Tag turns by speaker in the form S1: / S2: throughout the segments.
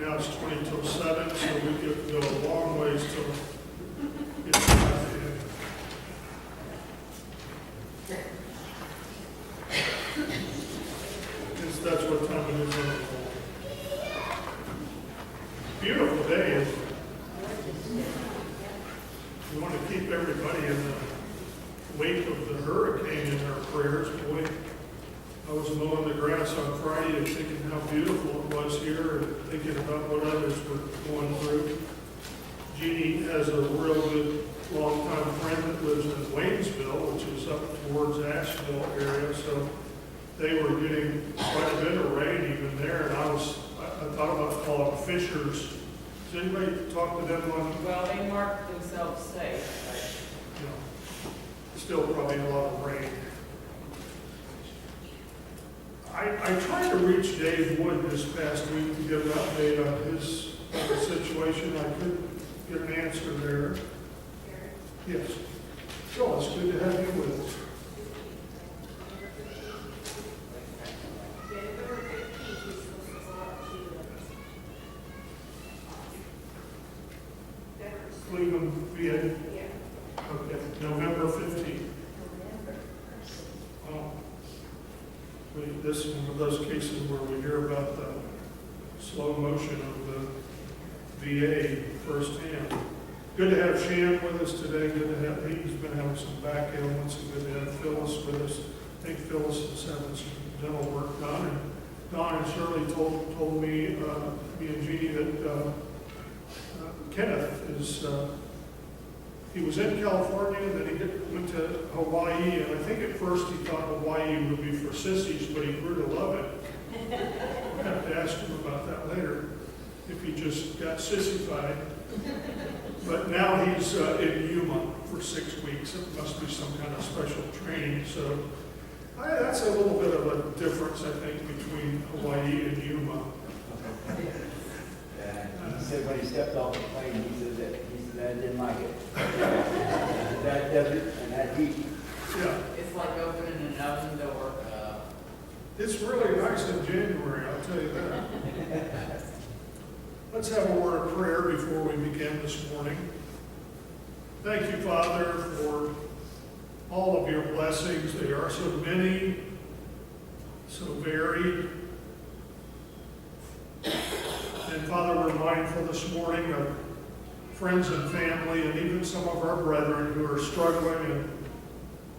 S1: now it's 20 till 7, so we could go a long ways till it's 5 p.m. That's what time it is on the morning. Beautiful day, isn't it? We want to keep everybody in the wake of the hurricane in our prayers. Boy, I was mowing the grass on Friday and thinking how beautiful it was here and thinking about what others were going through. Jeannie has a real good longtime friend that lives in Waynesville, which is up towards Asheville area, so they were getting quite a bit of rain even there, and I thought about calling fishers. Does anybody talk to them on?
S2: Well, they marked themselves safe.
S1: You know, still probably a lot of rain. I tried to reach Dave Wood this past week to get an update on his situation. I couldn't get an answer there. Yes. Joel, it's good to have you with us. Cleveland, VA? Yeah. Okay, November 15th. This is one of those cases where we hear about the slow motion of the VA firsthand. Good to have Shan with us today. Good to have, he's been having some back ailments, and good to have Phyllis with us. I think Phyllis is having some dental work done. And Don and Shirley told me, me and Jeannie, that Kenneth is, he was in California, and then he went to Hawaii, and I think at first he thought Hawaii would be for sissies, but he grew to love it. I'll have to ask him about that later, if he just got sissified. But now he's in Yuma for 6 weeks. It must be some kind of special training. So that's a little bit of a difference, I think, between Hawaii and Yuma.
S3: He said when he stepped off the plane, he said that I didn't like it. That desert and that heat.
S1: Yeah.
S2: It's like opening an oven door.
S1: It's really nice in January, I'll tell you that. Let's have a word of prayer before we begin this morning. Thank you, Father, for all of your blessings. They are so many, so varied. And Father, we're mindful this morning of friends and family and even some of our brethren who are struggling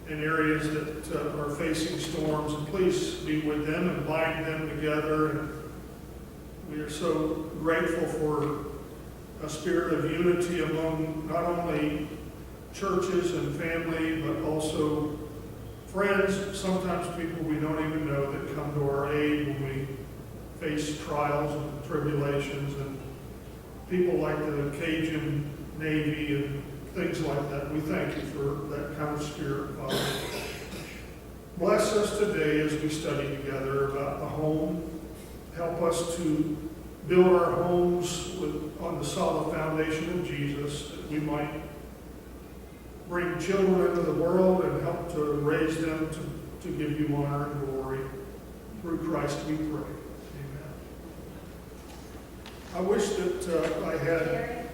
S1: in areas that are facing storms. And please be with them and bind them together. And we are so grateful for a spirit of unity among not only churches and family, but also friends, sometimes people we don't even know that come to our aid when we face trials and tribulations, and people like the Cajun Navy and things like that. We thank you for that kind of spirit, Father. Bless us today as we study together about the home. Help us to build our homes on the solid foundation of Jesus, that we might bring children into the world and help to raise them to give you honor and glory. Through Christ we pray. I wish that I had...
S4: Gary,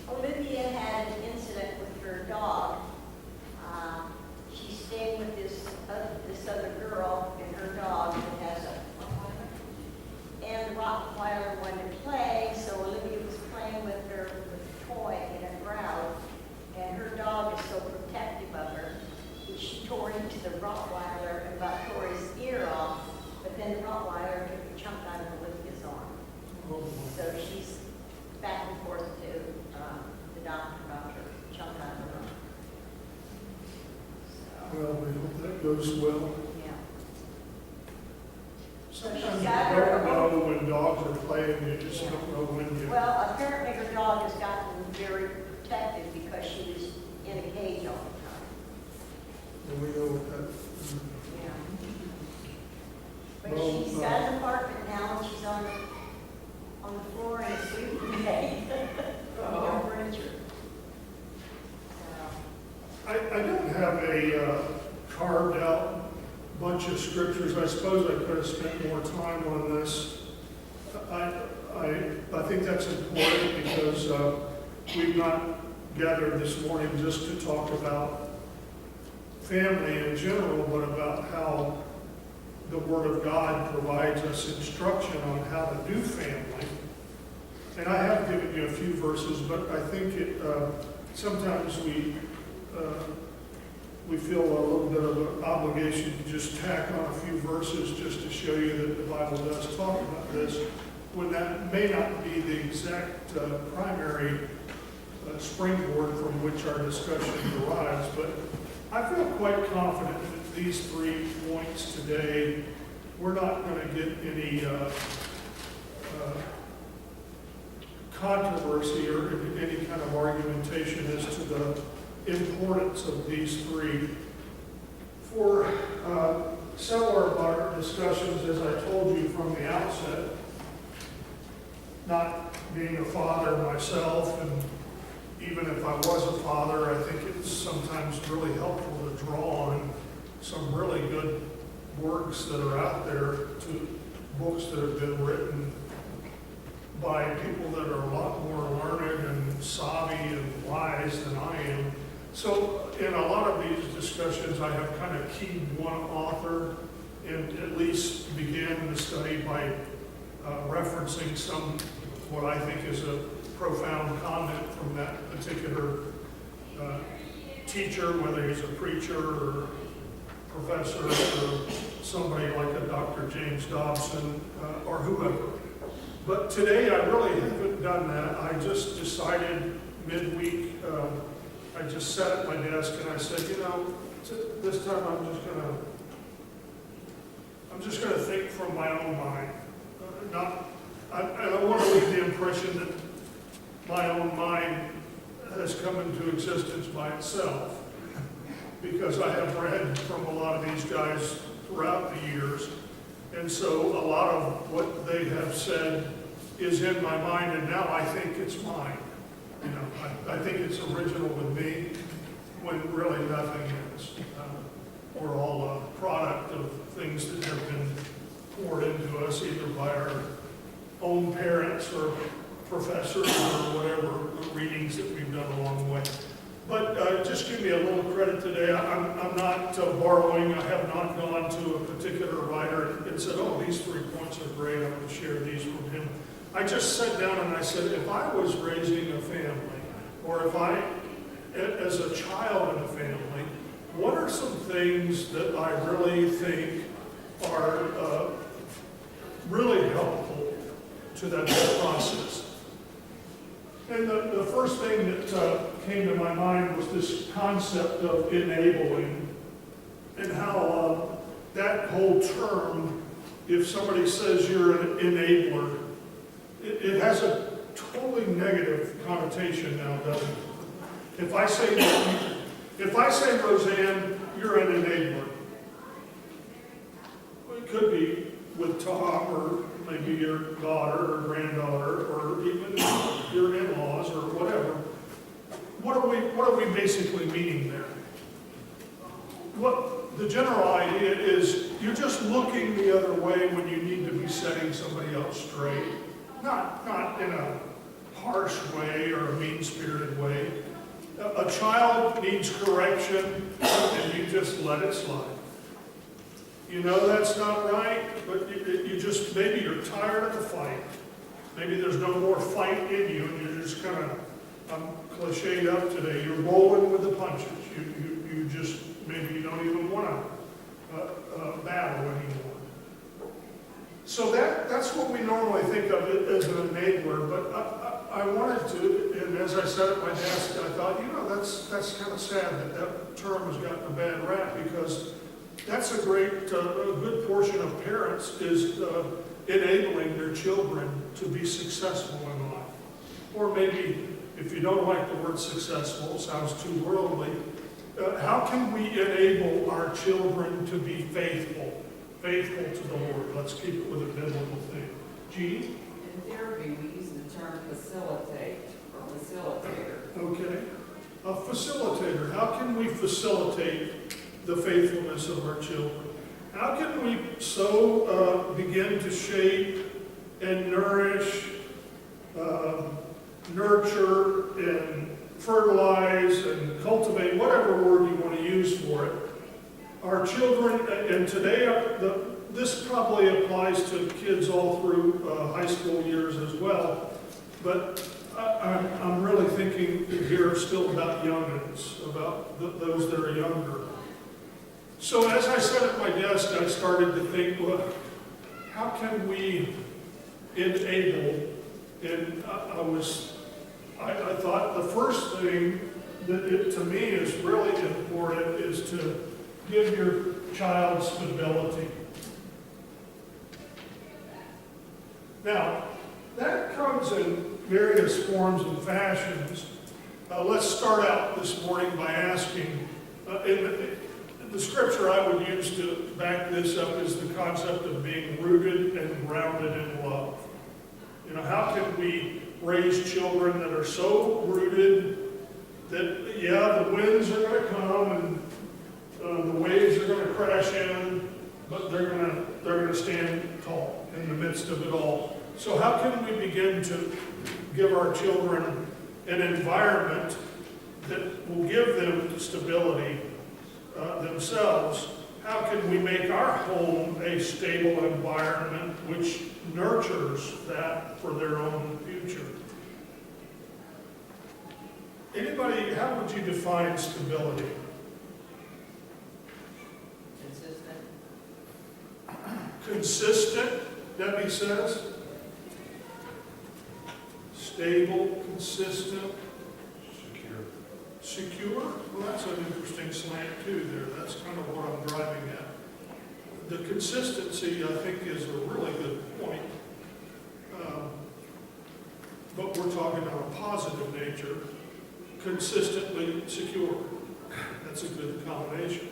S4: Olivia had an incident with her dog. She's staying with this other girl and her dog that has a Rottweiler. And the Rottweiler wanted to play, so Olivia was playing with her with a toy in a growl. And her dog is so protective of her that she tore into the Rottweiler and about tore his ear off. But then the Rottweiler took a chunk out of Olivia's arm. So she's back and forth to the doctor about her chunk out of her arm. So,
S1: Well, we hope that goes well.
S4: yeah.
S1: Sometimes you don't know when dogs are playing, you just don't know when you...
S4: Well, apparently her dog has gotten very protected because she was in a cage all the time.
S1: And we know what that...
S4: Yeah. But
S1: Well,
S4: she's got an apartment now, and she's on the floor in a sleeping bag. No furniture. So,
S1: I don't have a carved out bunch of scriptures. I suppose I could have spent more time on this. I that's important because we've not gathered this morning just to talk about family in general, but about how the Word of God provides us instruction on how to do family. And I have given you a few verses, but I think sometimes we feel a little bit of an obligation to just tack on a few verses just to show you that the Bible does talk about this, when that may not be the exact primary springboard from which our discussion derives. But I feel quite confident that these 3 points today, we're not going to get any controversy or any kind of argumentation as to the importance of these 3. For several of our discussions, as I told you from the outset, not being a father myself, and even if I was a father, I think it's sometimes really helpful to draw on some really good works that are out there, to books that have been written by people that are a lot more learned and savvy and wise than I am. So in a lot of these discussions, I have kind of keyed one author and at least began the study by referencing what I think is a profound comment from that particular teacher, whether he's a preacher or professor or somebody like a Dr. James Dobson or whoever. But today I really haven't done that. I just decided midweek, I just sat at my desk and I said, this time I'm just gonna think from my own mind. I don't want to leave the impression that my own mind has come into existence by itself, because I have read from a lot of these guys throughout the years, and so a lot of what they have said is in my mind, and now I think it's mine. I think it's original with me, when really nothing is. We're all a product of things that have been poured into us either by our own parents or professors or whatever readings that we've done along the way. But just give me a little credit today. I'm not borrowing. I have not gone to a particular writer and said, oh, these 3 points are great, I'm going to share these from him. I just sat down and I said, if I was raising a family, or if I, as a child in a family, what are some things that I really think are really helpful to that whole process? And the first thing that came to my mind was this concept of enabling, and how that whole term, if somebody says you're an enabler, it has a totally negative connotation now, doesn't it? If I say, Roseanne, you're an enabler, it could be with Tom, or maybe your daughter or granddaughter, or even your in-laws or whatever. What are we basically meaning there? What the general idea is, you're just looking the other way when you need to be setting somebody else straight. Not in a harsh way or a mean-spirited way. A child needs correction, and you just let it slide. You know that's not right, but you just, maybe you're tired of the fight. Maybe there's no more fight in you, and you're just kind of, I'm cliched up today, you're rolling with the punches. You just, maybe you don't even want to battle anymore. So that's what we normally think of it as an enabler, but I wanted to, and as I sat at my desk, I thought, that's kind of sad that term has gotten a bad rap, because that's a good portion of parents is enabling their children to be successful in life. Or maybe, if you don't like the word successful, it sounds too worldly, how can we enable our children to be faithful to the Lord? Let's keep it with a biblical thing. Jean?
S2: In therapy, we use the term facilitate or facilitator.
S1: Okay. A facilitator. How can we facilitate the faithfulness of our children? How can we so begin to shape and nourish nurture and fertilize and cultivate, whatever word you want to use for it. Our children, and today, this probably applies to kids all through high school years as well, but I'm really thinking here still about youngins, about those that are younger. So as I sat at my desk, I started to think, well, how can we enable? And I thought the first thing that to me is really important is to give your child stability. Now, that comes in various forms and fashions. Let's start out this morning by asking, in the scripture I would use to back this up is the concept of being rooted and grounded in love. You know, how can we raise children that are so rooted that, yeah, the winds are going to come and the waves are going to crash in, but they're going to stand tall in the midst of it all. So how can we begin to give our children an environment that will give them stability themselves? How can we make our home a stable environment which nurtures that for their own future? Anybody, how would you define stability? Consistent, Debbie says. Stable, consistent. Secure? Well, that's an interesting slant too there. That's kind of what I'm driving at. The consistency, I think, is a really good point. But we're talking on a positive nature. Consistently secure. That's a good combination.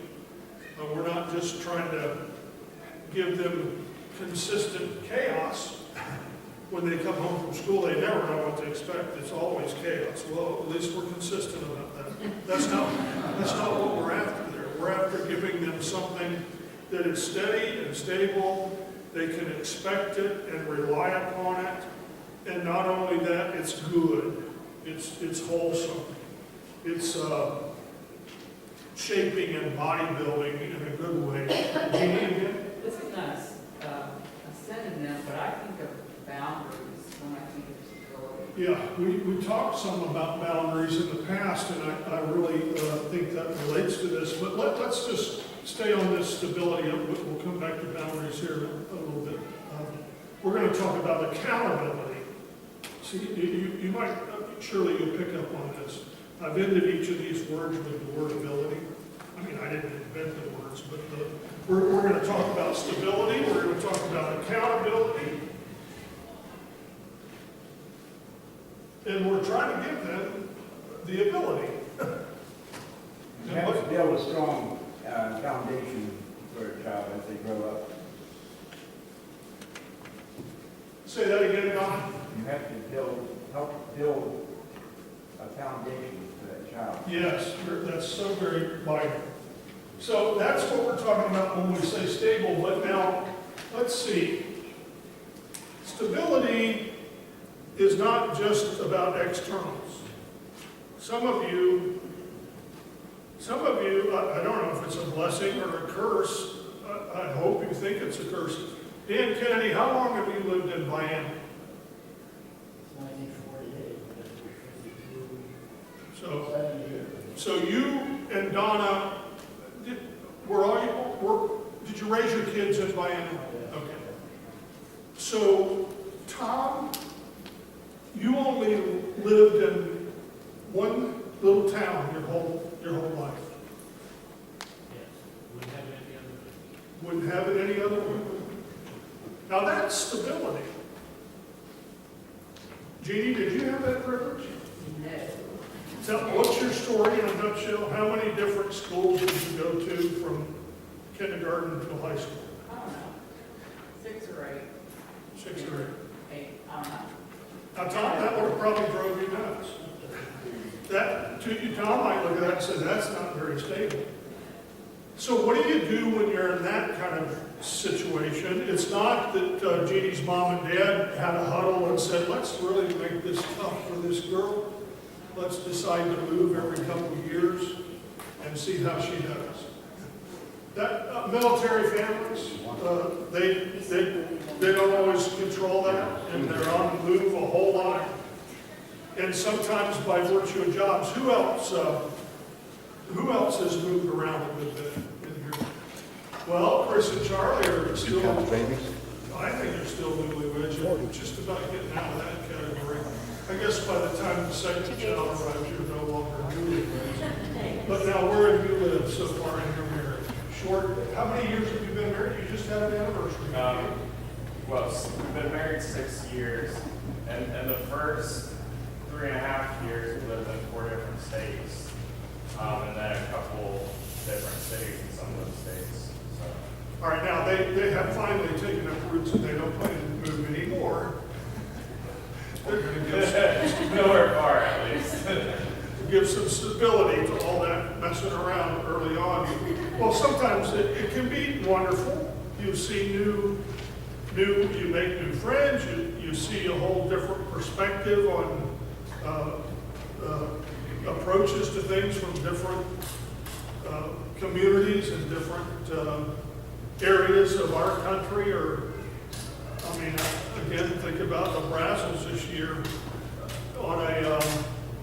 S1: We're not just trying to give them consistent chaos. When they come home from school, they never know what to expect. It's always chaos. Well, at least we're consistent about that. That's not what we're after there. We're after giving them something that is steady and stable. They can expect it and rely upon it. And not only that, it's good. It's wholesome. It's shaping and bodybuilding in a good way.
S2: This is not a synonym, but I think of boundaries when I think of stability.
S1: Yeah, we talked some about boundaries in the past, and I really think that relates to this. But let's just stay on this stability. We'll come back to boundaries here in a little bit. We're going to talk about accountability. See, you might, surely you'll pick up on this. I've ended each of these words with the word ability. I mean, I didn't invent the words, but we're going to talk about stability. We're going to talk about accountability. And we're trying to give them the ability.
S3: You have to build a strong foundation for a child as they grow up.
S1: Say that again, Don.
S3: You have to help build a foundation for that child.
S1: Yes, that's so very vital. So that's what we're talking about when we say stable. But now, let's see. Stability is not just about externals. Some of you, I don't know if it's a blessing or a curse. I hope you think it's a curse. Dan Kennedy, how long have you lived in Miami?
S5: 1948.
S1: So,
S5: 7 years.
S1: so you and Donna, did you raise your kids in Miami? Okay. So, Tom, you only lived in one little town your whole life.
S5: Yes.
S1: Wouldn't have it any other way. Now that's stability. Jeannie, did you have that privilege?
S2: No.
S1: What's your story in a nutshell? How many different schools did you go to from kindergarten to high school?
S2: I don't know. 6 or 8.
S1: 6 or 8.
S2: 8. I don't know.
S1: Now, Tom, that would have probably drove you nuts. That, to you, Tom might look at that and say, that's not very stable. So what do you do when you're in that kind of situation. It's not that Jeannie's mom and dad had a huddle and said, let's really make this tough for this girl. Let's decide to move every couple of years and see how she does. That military families, they don't always control that, and they're on the move a whole lot. And sometimes by virtue of jobs, who else has moved around a good bit in here? Well, Chris and Charlie are still, I think they're still newlyweds. You're just about getting out of that category. I guess by the time the second child arrives, you're no longer newlyweds. But now, where have you lived so far in your marriage? Short, how many years have you been married? You just had an anniversary.
S5: Well, we've been married 6 years, and the first 3.5 years we lived in 4 different states, and then a couple different cities in some of those states. So.
S1: All right, now they have finally taken up roots and they don't plan to move anymore. They're going to give
S5: Nowhere far, at least.
S1: give some stability to all that messing around early on. Well, sometimes it can be wonderful. You see you make new friends. You see a whole different perspective on approaches to things from different communities and different areas of our country. Or, I mean, again, think about the Brazils this year on a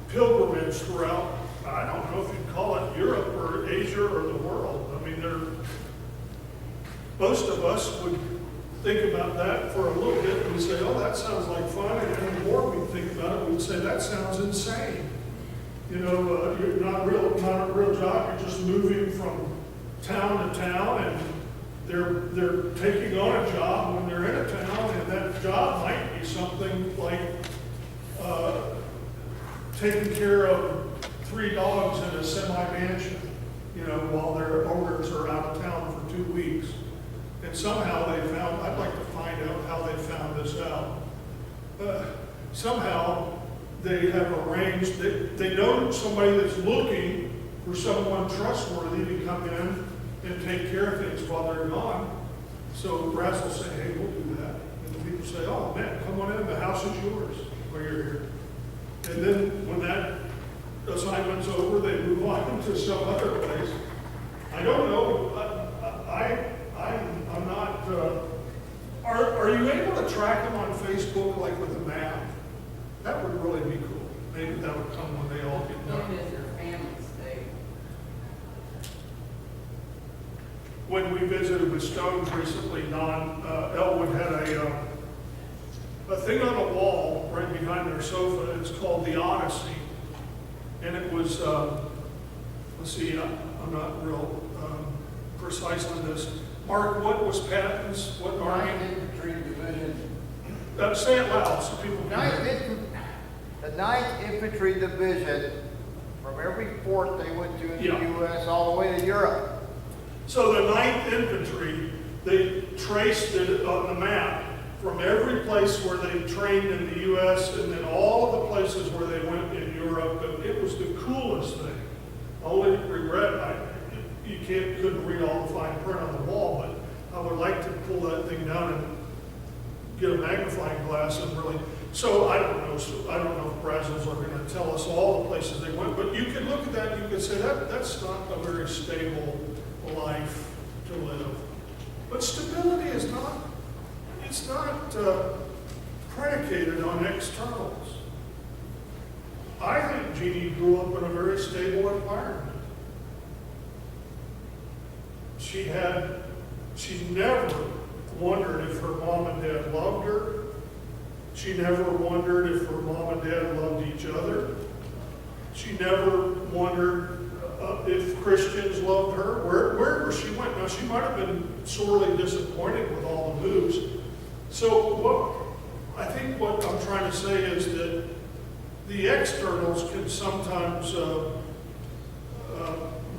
S1: pilgrimage throughout, I don't know if you'd call it Europe or Asia or the world. I mean, most of us would think about that for a little bit and say, oh, that sounds like fun. And the more we think about it, we'd say, that sounds insane. You know, you're not a real job. You're just moving from town to town, and they're taking on a job when they're in a town, and that job might be something like taking care of 3 dogs in a semi-mansion, you know, while their owners are out of town for 2 weeks. And somehow they found, I'd like to find out how they found this out. Somehow they have arranged, they know somebody that's looking for someone trustworthy to come in and take care of things while they're gone. So Russ will say, hey, we'll do that. And the people say, oh man, come on in, the house is yours while you're here. And then when that assignment's over, they move on to some other place. I don't know, I'm not, are you able to track them on Facebook like with a map? That would really be cool. Maybe that would come when they all get
S2: Known
S1: done.
S2: as their family state.
S1: When we visited with Stones recently, Elwood had a thing on the wall right behind their sofa. It's called The Odyssey. And it was, let's see, I'm not real precise on this. Mark, what was Patton's, what army?
S3: 9th Infantry Division.
S1: Say it loud so people can hear.
S3: The 9th Infantry Division, from every fort they went to in the
S1: Yeah.
S3: U.S. all the way to Europe.
S1: So the 9th Infantry, they traced it on the map from every place where they trained in the U.S. and then all of the places where they went in Europe. And it was the coolest thing. Only regret, you couldn't read all the fine print on the wall, but I would like to pull that thing down and get a magnifying glass and really. So I don't know if Brazils are going to tell us all the places they went, but you can look at that and you can say that's not a very stable life to live. But stability is not, it's not predicated on externals. I think Jeannie grew up in a very stable environment. She never wondered if her mom and dad loved her. She never wondered if her mom and dad loved each other. She never wondered if Christians loved her. Wherever she went, now she might have been sorely disappointed with all the moves. So I think what I'm trying to say is that the externals can sometimes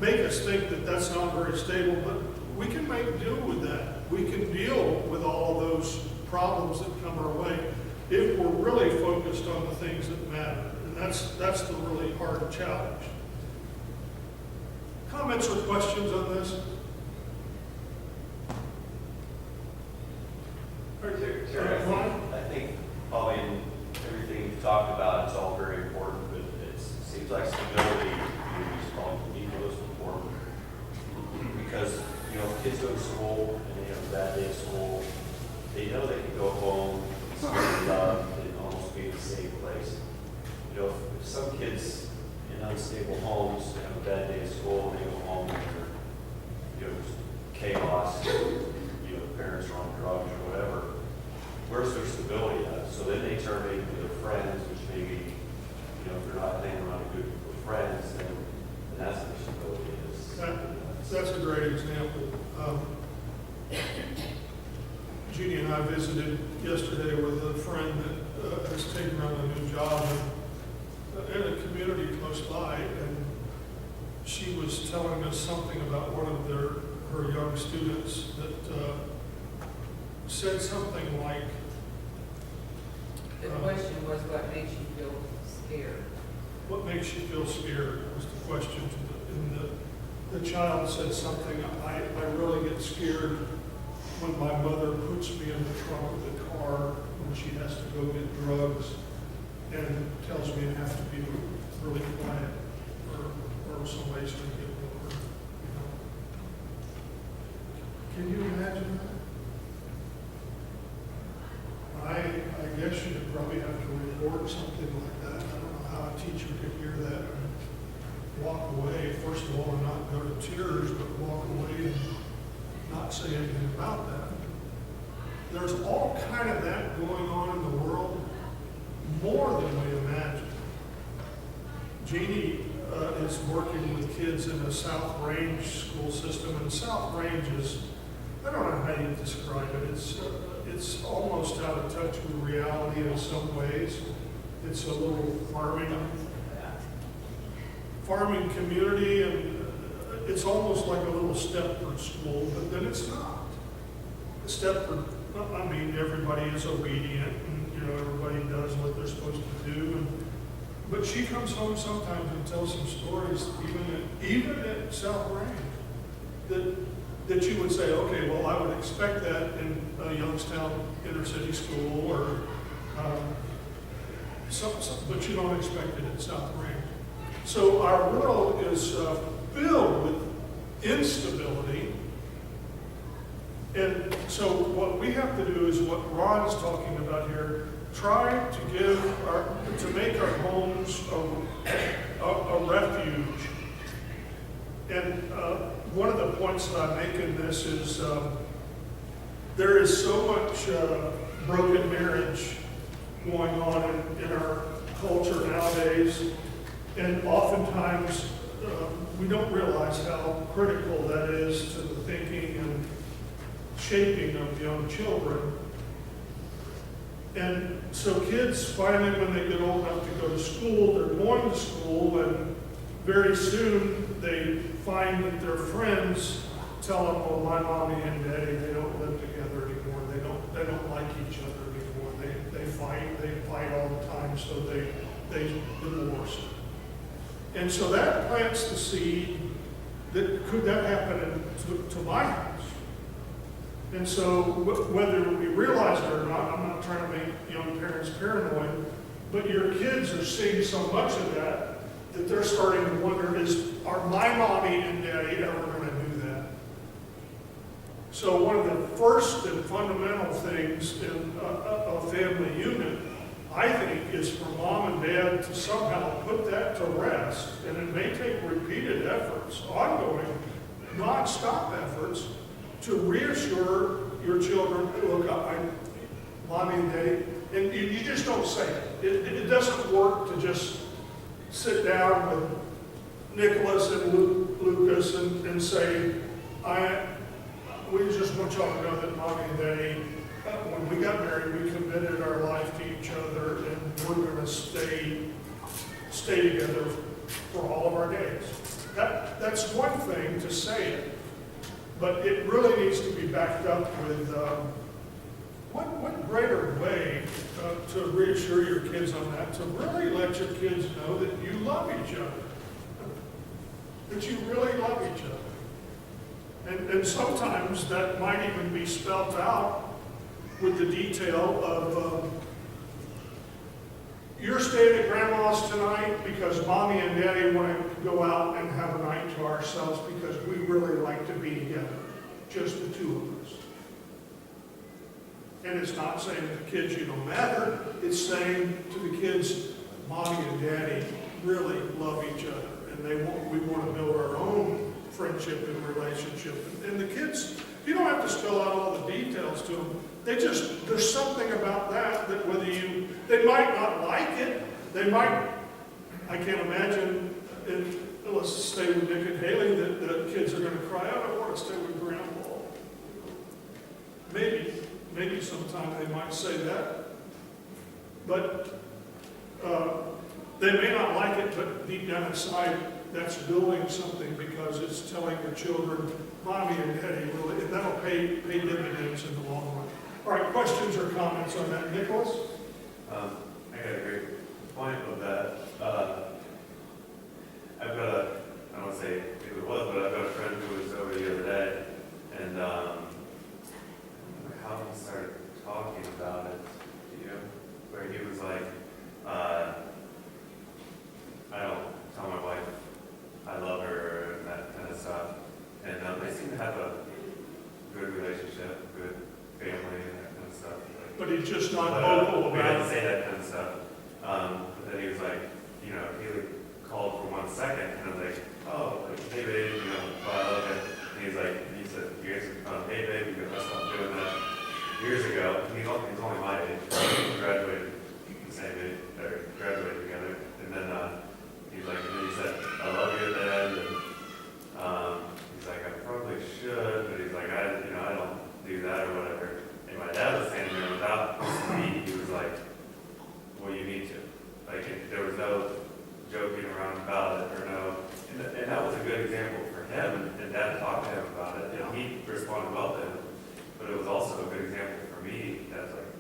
S1: make us think that that's not very stable, but we can make do with that. We can deal with all of those problems that come our way if we're really focused on the things that matter. And that's the really hard challenge. Comments or questions on this?
S6: talked about, it's all very important, but it seems like stability in the community is probably the most important. Because, you know, kids go to school and they have a bad day at school, they know they can go home, see their love, and almost be in a safe place. You know, if some kids in unstable homes have a bad day at school, and they go home and they're, you know, just chaos, you know, parents are on drugs or whatever, where's their stability at? So then they turn into their friends, which maybe, you know, if they're not hanging around a good group of friends, then that's where stability is.
S1: That's a great example. Jeannie and I visited yesterday with a friend that has taken on a new job in a community close by, and she was telling us something about one of her young students that said something like,
S2: The question was, what makes you feel scared?
S1: "What makes you feel scared?" was the question. And the child said something, I really get scared when my mother puts me in the trunk of the car when she has to go get drugs and tells me I have to be really quiet or someplace to get over. You know? Can you imagine that? I guess you would probably have to report something like that. I don't know how a teacher could hear that and walk away, first of all, and not go to tears, but walk away and not say anything about that. There's all kind of that going on in the world, more than we imagine. Jeannie is working with kids in the South Range school system, and South Range is, I don't know how you describe it, it's almost out of touch with reality in some ways. It's a little farming community, and it's almost like a little Stepford school, but then it's not. Stepford, I mean, everybody is obedient, and, you know, everybody does what they're supposed to do, but she comes home sometimes and tells some stories, even at South Range, that you would say, okay, well, I would expect that in a Youngstown inner city school, or but you don't expect it at South Range. So our world is filled with instability. And so what we have to do is what Ron's talking about here, try to make our homes a refuge. And one of the points that I make in this is there is so much broken marriage going on in our culture nowadays. And oftentimes, we don't realize how critical that is to the thinking and shaping of young children. And so kids, finally, when they get old enough to go to school, they're going to school, and very soon they find that their friends tell them, well, my mommy and daddy, they don't live together anymore. They don't like each other anymore. They fight all the time, so they divorce. And so that plants the seed that could that happen to my house. And so whether we realize it or not, I'm not trying to make young parents paranoid, but your kids are seeing so much of that they're starting to wonder, are my mommy and daddy ever going to do that? So one of the first and fundamental things in a family unit, I think, is for mom and dad to somehow put that to rest, and it may take repeated efforts, ongoing, non-stop efforts, to reassure your children, look, mommy and daddy, and you just don't say it. It doesn't work to just sit down with Nicholas and Lucas and say, we just want y'all to know that mommy and daddy, when we got married, we committed our life to each other, and we're going to stay together for all of our days. That's one thing to say it, but it really needs to be backed up with what greater way to reassure your kids on that, to really let your kids know that you love each other, that you really love each other. And sometimes that might even be spelled out with the detail of, you're staying at grandma's tonight because mommy and daddy want to go out and have a night to ourselves because we really like to be together, just the two of us. And it's not saying to the kids you don't matter, it's saying to the kids, mommy and daddy really love each other, and we want to build our own friendship and relationship. And the kids, you don't have to spell out all the details to them. There's something about that they might not like it. They might, I can't imagine, let's stay with Nick and Haley, that the kids are going to cry out, I want to stay with Grandpa. Maybe sometime they might say that. But they may not like it, but deep down inside, that's building something because it's telling your children, mommy and daddy really, and that'll pay dividends in the long run. All right, questions or comments on that, Nicholas?
S7: I got a great point with that. I've got I don't want to say who it was, but I've got a friend who was over the other day, and how he started talking about it, where he was like, I don't tell my wife I love her and that kind of stuff. And they seem to have a good relationship, good family and that kind of stuff.
S1: But he's just not vocal
S7: we
S1: about
S7: didn't
S1: it.
S7: say that kind of stuff. But then he was like, he called for 1 second and I was like, oh, hey babe, I love it. And he said, you guys are fun. Hey babe, you gotta stop doing that. Years ago, he's only my age. We graduated the same age, or graduated together. And then he said, I love you at the end. And he's like, I probably should, but he's like, I don't do that or whatever. And my dad was saying to him, without me, he was like, well, you need to. Like, there was no joking around about it or no. And that was a good example for him. And Dad talked to him about it, and he responded well to him. But it was also a good example for me that's like,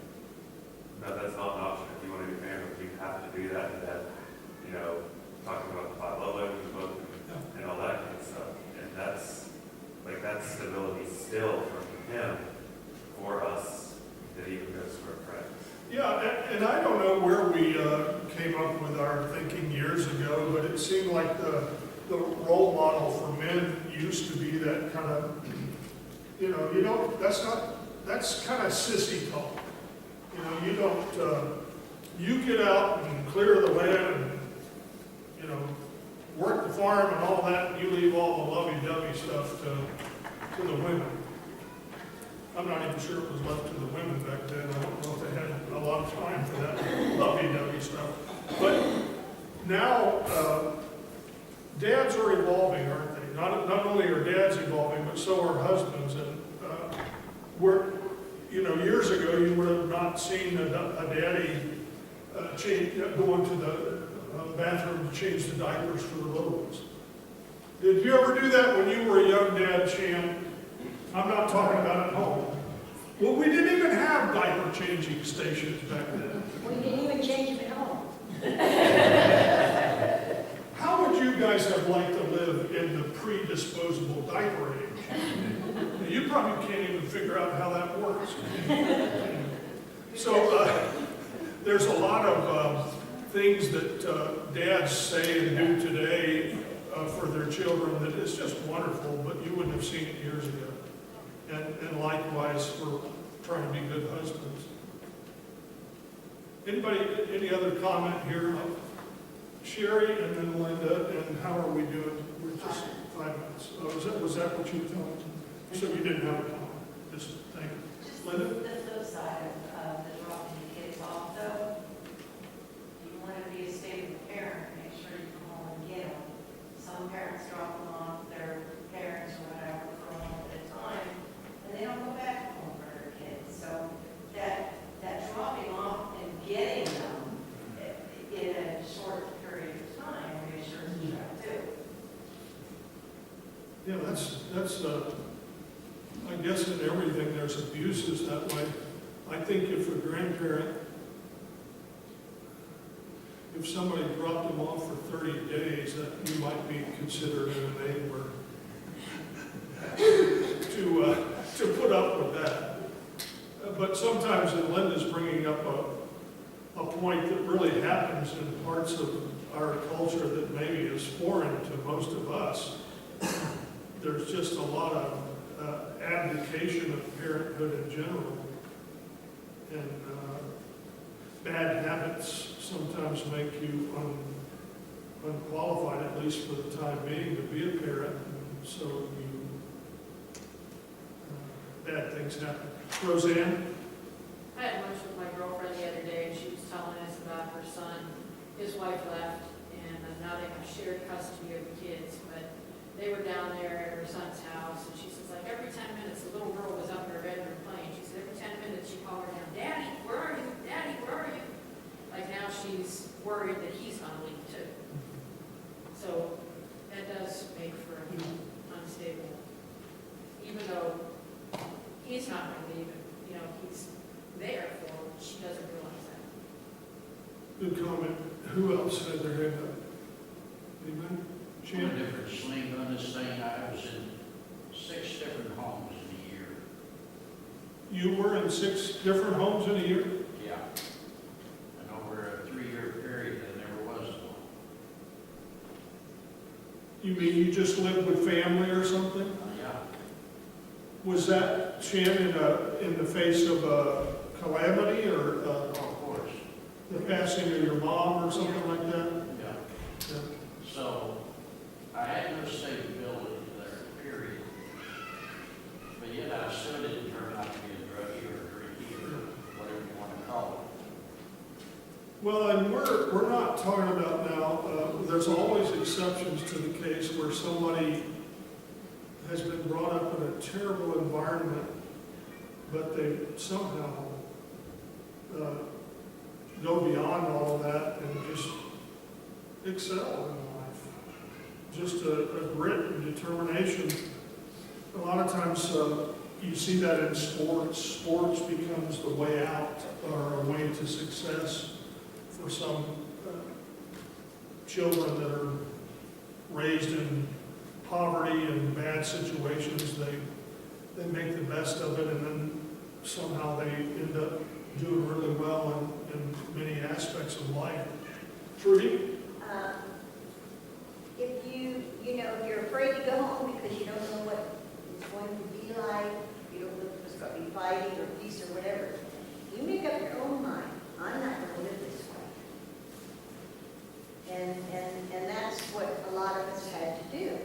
S7: no, that's not an option. If you want to be married, you have to do that. And Dad, talking about the 5 love languages book and all that kind of stuff. And that's stability still from him for us that even goes for a friend.
S1: Yeah, and I don't know where we came up with our thinking years ago, but it seemed like the role model for men used to be that kind of, that's kind of sissy talk. You get out and clear the land and, work the farm and all that, and you leave all the lovey-dovey stuff to the women. I'm not even sure it was left to the women back then. I don't know if they had a lot of time for that lovey-dovey stuff. But now, dads are evolving, aren't they? Not only are dads evolving, but so are husbands. And years ago, you would have not seen a daddy go into the bathroom to change the diapers for the little ones. Did you ever do that when you were a young dad, Shan? I'm not talking about at home. Well, we didn't even have diaper changing stations back then.
S4: We didn't even change them at home.
S1: How would you guys have liked to live in the pre-disposable diaper age? You probably can't even figure out how that works. So there's a lot of things that dads say and do today for their children that is just wonderful, but you wouldn't have seen it years ago. And likewise for trying to be good husbands. Any other comment here? Sherry and then Linda, and how are we doing? We're just 5 minutes. Was that what you were telling me? So you didn't have a comment? Just thank you.
S8: Just
S1: Linda?
S8: the flip side of the dropping the kids off, though, if you want to be a stable parent, make sure you come home and get them. Some parents drop them off, their parents or whatever, for a little bit of time, and they don't go back home for their kids. So that dropping off and getting them in a short period of time reassures the child too.
S1: Yeah, that's I guess in everything there's abuses that way. I think if a grandparent, if somebody dropped them off for 30 days, that you might be considered an enabler to put up with that. But sometimes, and Linda's bringing up a point that really happens in parts of our culture that maybe is foreign to most of us. There's just a lot of abdication of parenthood in general. And bad habits sometimes make you unqualified, at least for the time being, to be a parent. And so bad things happen. Roseanne?
S9: I had lunch with my girlfriend the other day, and she was telling us about her son. His wife left, and now they have shared custody of the kids, but they were down there at her son's house, and she says, like, every 10 minutes, the little girl was up in her bedroom playing. She said, every 10 minutes, she called her down, Daddy, where are you? Daddy, where are you? Like, now she's worried that he's gonna leave too. So that does make for unstable, even though he's not gonna leave, you know, he's there for her, she doesn't realize that.
S1: Good comment. Who else had their hand up? Anybody?
S10: One
S1: Shannon?
S10: different swing on this thing, I was in 6 different homes in a year.
S1: You were in 6 different homes in a year?
S10: Yeah. And over a 3-year period, there never was one.
S1: You mean you just lived with family or something?
S10: Yeah.
S1: Was that, Shannon, in the face of a calamity or
S10: Of course.
S1: the passing of your mom or something like that?
S10: Yeah.
S1: Yeah.
S10: So, I had no stability there, period. But yet I still didn't turn out to be a druggie or a drinkie or whatever you want to call it.
S1: Well, and we're not talking about now, there's always exceptions to the case where somebody has been brought up in a terrible environment, but they somehow go beyond all of that and just excel in life. Just a grit and determination. A lot of times you see that in sports. Sports becomes the way out or a way to success for some children that are raised in poverty and bad situations. They make the best of it, and then somehow they end up doing really well in many aspects of life. Trudy?
S4: If you're afraid to go home because you don't know what it's going to be like, you don't know if it's going to be fighting or peace or whatever, you make up your own mind. I'm not going to live this way. And that's what a lot of us had to do.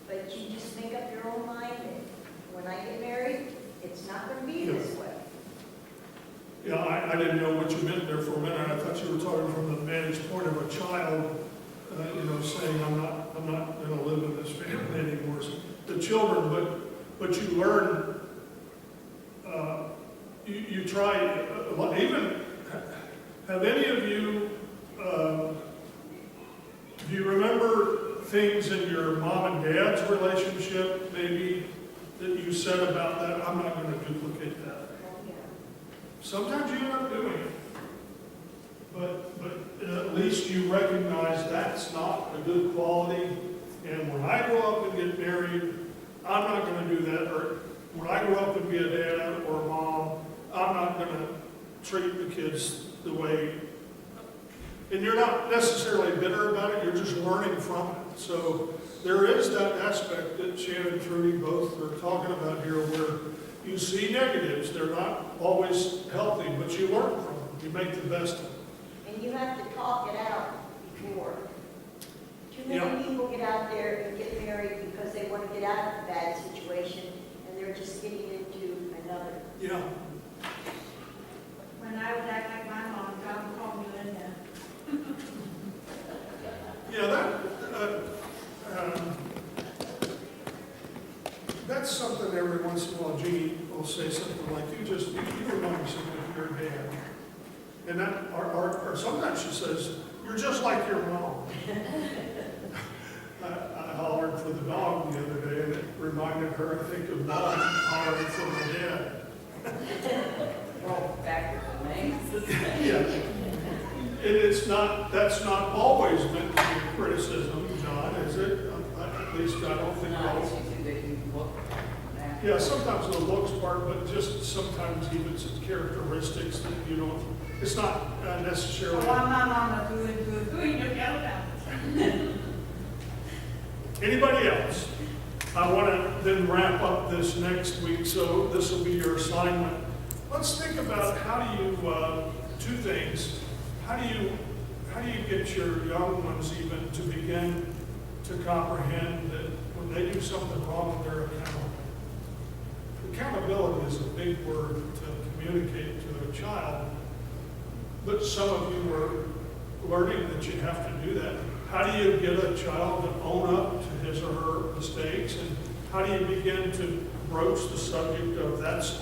S4: But you just make up your own mind that when I get married, it's not going to be this way.
S1: Yeah, I didn't know what you meant there for a minute. I thought you were talking from the vantage point of a child, saying, I'm not going to live in this family anymore. So the children, but you learn, you try, even, have any of you, do you remember things in your mom and dad's relationship, maybe, that you said about that? I'm not going to duplicate that. Sometimes you end up doing it, but at least you recognize that's not a good quality. And when I grow up and get married, I'm not going to do that. Or when I grow up and be a dad or a mom, I'm not going to treat the kids the way. And you're not necessarily bitter about it. You're just learning from it. So there is that aspect that Shannon and Trudy both are talking about here, where you see negatives. They're not always healthy, but you learn from them. You make the best of them.
S4: And you have to talk it out before. Too many people get out there and get married because they want to get out of a bad situation, and they're just getting into another.
S1: Yeah.
S8: When I would act like my mom, God called me Linda.
S1: Yeah, that's something every once in a while Jeannie will say something like, you remind me something of your dad. And that, or sometimes she says, you're just like your mom. I hollered for the dog the other day, and it reminded her, I think, of mom hollering for my dad.
S2: Well, back to the names.
S1: Yeah. And that's not always meant to be a criticism, John, is it? At least I don't think
S2: No,
S1: all.
S2: it's usually they can look back.
S1: Yeah, sometimes the looks part, but just sometimes even some characteristics that you don't It's not necessarily.
S8: Well, my mama who you know about.
S1: Anybody else? I want to then wrap up this next week, so this will be your assignment. Let's think about how do you, two things. How do you get your young ones even to begin to comprehend that when they do something wrong, they're accountable? Accountability is a big word to communicate to a child, but some of you are learning that you have to do that. How do you get a child to own up to his or her mistakes? And how do you begin to broach the subject of that's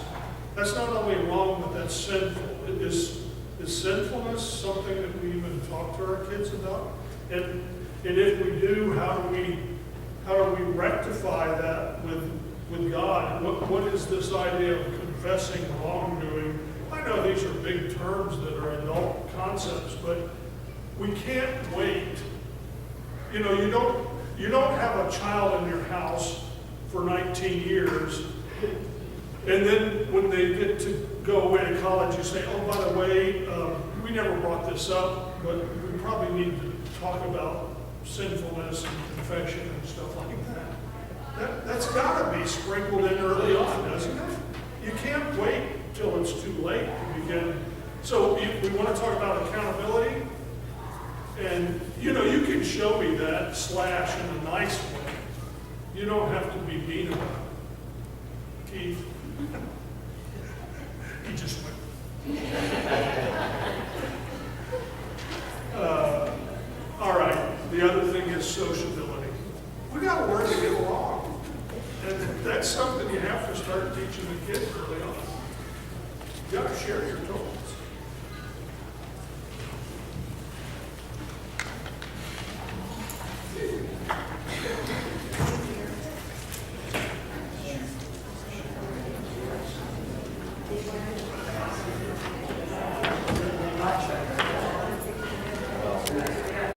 S1: not only wrong, but that's sinful? Is sinfulness something that we even talk to our kids about? And if we do, how do we rectify that with God? What is this idea of confessing wrongdoing? I know these are big terms that are adult concepts, but we can't wait. You know, you don't have a child in your house for 19 years, and then when they get to go away to college, you say, oh, by the way, we never brought this up, but we probably need to talk about sinfulness and confession and stuff like that. That's got to be sprinkled in early on, doesn't it? You can't wait till it's too late to begin. So we want to talk about accountability. And, you know, you can show me that slash in a nice way. You don't have to be mean about it. Keith? He just went. All right. The other thing is sociability. We got to learn to get along. And that's something you have to start teaching the kids early on. You got to share your toys.